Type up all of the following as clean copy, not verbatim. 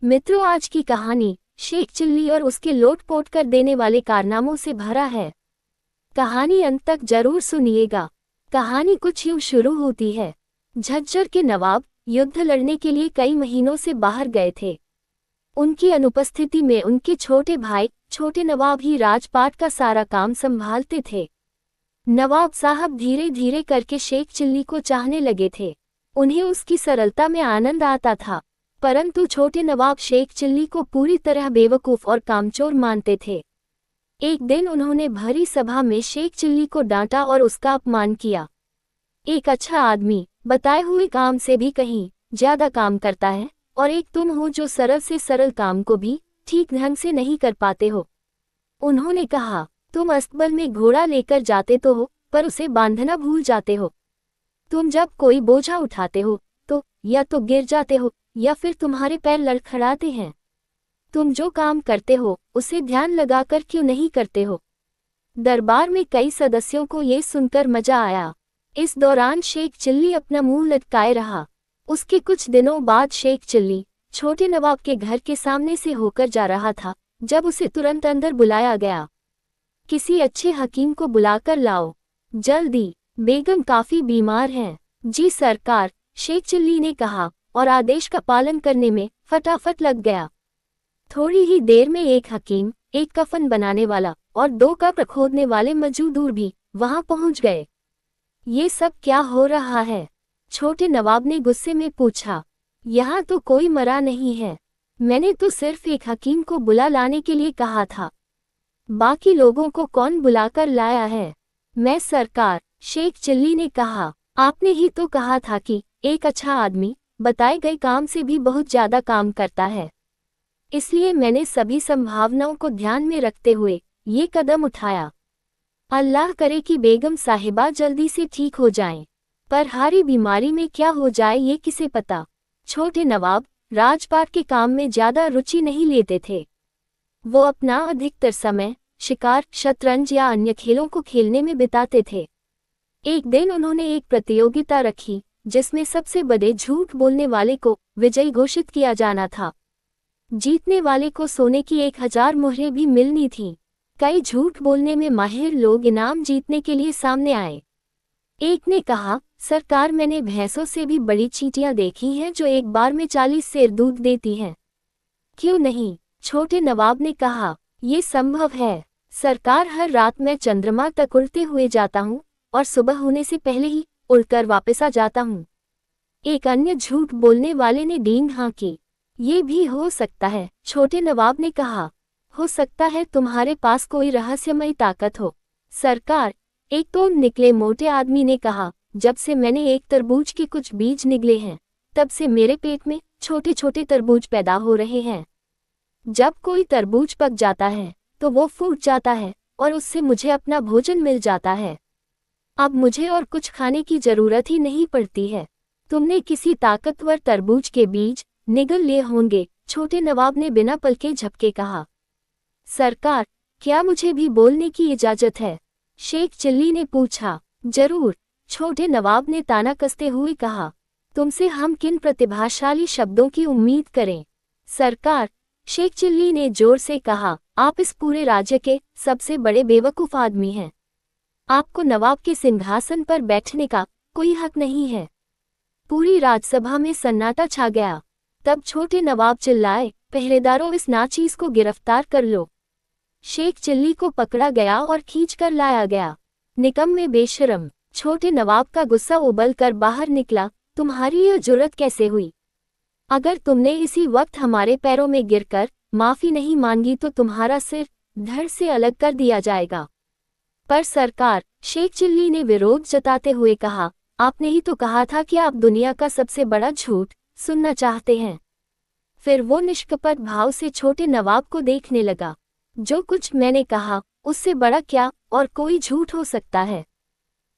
मित्रों, आज की कहानी शेख चिल्ली और उसके लोट-पोट कर देने वाले कारनामों से भरा है। कहानी अंत तक जरूर सुनिएगा। कहानी कुछ यूं शुरू होती है। झज्जर के नवाब युद्ध लड़ने के लिए कई महीनों से बाहर गए थे। उनकी अनुपस्थिति में उनके छोटे भाई छोटे नवाब ही राजपाट का सारा काम संभालते थे। नवाब साहब धीरे धीरे करके शेख चिल्ली को चाहने लगे थे। उन्हें उसकी सरलता में आनंद आता था, परंतु छोटे नवाब शेख चिल्ली को पूरी तरह बेवकूफ़ और कामचोर मानते थे। एक दिन उन्होंने भरी सभा में शेख चिल्ली को डांटा और उसका अपमान किया। एक अच्छा आदमी बताए हुए काम से भी कहीं ज्यादा काम करता है, और एक तुम हो जो सरल से सरल काम को भी ठीक ढंग से नहीं कर पाते हो। उन्होंने कहा, तुम अस्तबल में घोड़ा लेकर जाते तो हो, पर उसे बांधना भूल जाते हो। तुम जब कोई बोझा उठाते हो तो या तो गिर जाते हो या फिर तुम्हारे पैर लड़खड़ाते हैं। तुम जो काम करते हो उसे ध्यान लगाकर क्यों नहीं करते हो। दरबार में कई सदस्यों को ये सुनकर मजा आया। इस दौरान शेख चिल्ली अपना मुंह लटकाए रहा। उसके कुछ दिनों बाद शेख चिल्ली छोटे नवाब के घर के सामने से होकर जा रहा था, जब उसे तुरंत अंदर बुलाया गया। किसी अच्छे हकीम को बुलाकर लाओ, जल्दी, बेगम काफी बीमार हैं। जी सरकार, शेख चिल्ली ने कहा और आदेश का पालन करने में फटाफट लग गया। थोड़ी ही देर में एक हकीम, एक कफन बनाने वाला और दो कब्र खोदने वाले मजदूर भी वहां पहुंच गए। ये सब क्या हो रहा है? छोटे नवाब ने गुस्से में पूछा। यहाँ तो कोई मरा नहीं है। मैंने तो सिर्फ एक हकीम को बुला लाने के लिए कहा था। बाकी लोगों को कौन बुलाकर लाया है? मैं सरकार, शेख चिल्ली ने कहा। आपने ही तो कहा था कि एक अच्छा आदमी बताए गए काम से भी बहुत ज्यादा काम करता है। इसलिए मैंने सभी संभावनाओं को ध्यान में रखते हुए ये कदम उठाया। अल्लाह करे कि बेगम साहिबा जल्दी से ठीक हो जाएं, पर हारी बीमारी में क्या हो जाए ये किसे पता। छोटे नवाब राजपाट के काम में ज्यादा रुचि नहीं लेते थे। वो अपना अधिकतर समय शिकार, शतरंज या अन्य खेलों को खेलने में बिताते थे। एक दिन उन्होंने एक प्रतियोगिता रखी जिसमें सबसे बड़े झूठ बोलने वाले को विजयी घोषित किया जाना था। जीतने वाले को सोने की 1000 मुहरें भी मिलनी थीं। कई झूठ बोलने में माहिर लोग इनाम जीतने के लिए सामने आए। एक ने कहा, सरकार, मैंने भैंसों से भी बड़ी चींटियां देखी हैं जो एक बार में 40 सेर दूध देती हैं। क्यों नहीं? छोटे नवाब ने कहा, ये संभव है सरकार। हर रात मैं चंद्रमा तक उड़ते हुए जाता हूँ और सुबह होने से पहले ही उड़कर वापस आ जाता हूँ। एक अन्य झूठ बोलने वाले ने डींग हाँकी। ये भी हो सकता है, छोटे नवाब ने कहा। हो सकता है तुम्हारे पास कोई रहस्यमयी ताकत हो सरकार, एक तो निकले मोटे आदमी ने कहा। जब से मैंने एक तरबूज के कुछ बीज निगले हैं, तब से मेरे पेट में छोटे छोटे तरबूज पैदा हो रहे हैं। जब कोई तरबूज पक जाता है तो वो फूट जाता है और उससे मुझे अपना भोजन मिल जाता है। अब मुझे और कुछ खाने की जरूरत ही नहीं पड़ती है। तुमने किसी ताकतवर तरबूज के बीज निगल लिए होंगे, छोटे नवाब ने बिना पलके झपके कहा। सरकार, क्या मुझे भी बोलने की इजाजत है? शेख चिल्ली ने पूछा। जरूर, छोटे नवाब ने ताना कसते हुए कहा। तुमसे हम किन प्रतिभाशाली शब्दों की उम्मीद करें? सरकार, शेख चिल्ली ने जोर से कहा, आप इस पूरे राज्य के सबसे बड़े बेवकूफ आदमी हैं। आपको नवाब के सिंहासन पर बैठने का कोई हक नहीं है। पूरी राजसभा में सन्नाटा छा गया। तब छोटे नवाब चिल्लाए, पहरेदारों, इस नाचीज को गिरफ्तार कर लो। शेख चिल्ली को पकड़ा गया और खींच कर लाया गया। निकम्मे बेशरम, छोटे नवाब का गुस्सा उबल कर बाहर निकला। तुम्हारी यह जुर्रत कैसे हुई? अगर तुमने इसी वक्त हमारे पैरों में गिरकर माफी नहीं मांगी तो तुम्हारा सिर धड़ से अलग कर दिया जाएगा। पर सरकार, शेख चिल्ली ने विरोध जताते हुए कहा, आपने ही तो कहा था कि आप दुनिया का सबसे बड़ा झूठ सुनना चाहते हैं। फिर वो निष्कपट भाव से छोटे नवाब को देखने लगा। जो कुछ मैंने कहा उससे बड़ा क्या और कोई झूठ हो सकता है?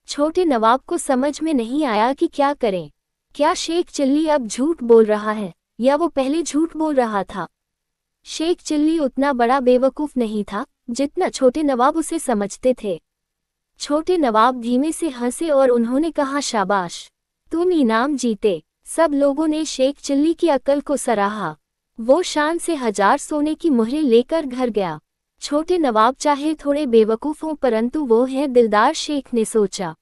छोटे नवाब को समझ में नहीं आया कि क्या करें। क्या शेख चिल्ली अब झूठ बोल रहा है या वो पहले झूठ बोल रहा था? शेख चिल्ली उतना बड़ा बेवकूफ नहीं था जितना छोटे नवाब उसे समझते थे। छोटे नवाब धीमे से हंसे और उन्होंने कहा, शाबाश, तुम इनाम जीते। सब लोगों ने शेख चिल्ली की अक्ल को सराहा। वो शान से 1000 सोने की मुहरें लेकर घर गया। छोटे नवाब चाहे थोड़े बेवकूफ़ हों परंतु वो हैं दिलदार शेख ने सोचा।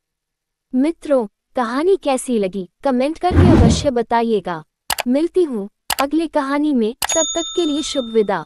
मित्रों, कहानी कैसी लगी कमेंट करके अवश्य बताइएगा। मिलती हूँ अगली कहानी में, तब तक के लिए शुभ विदा।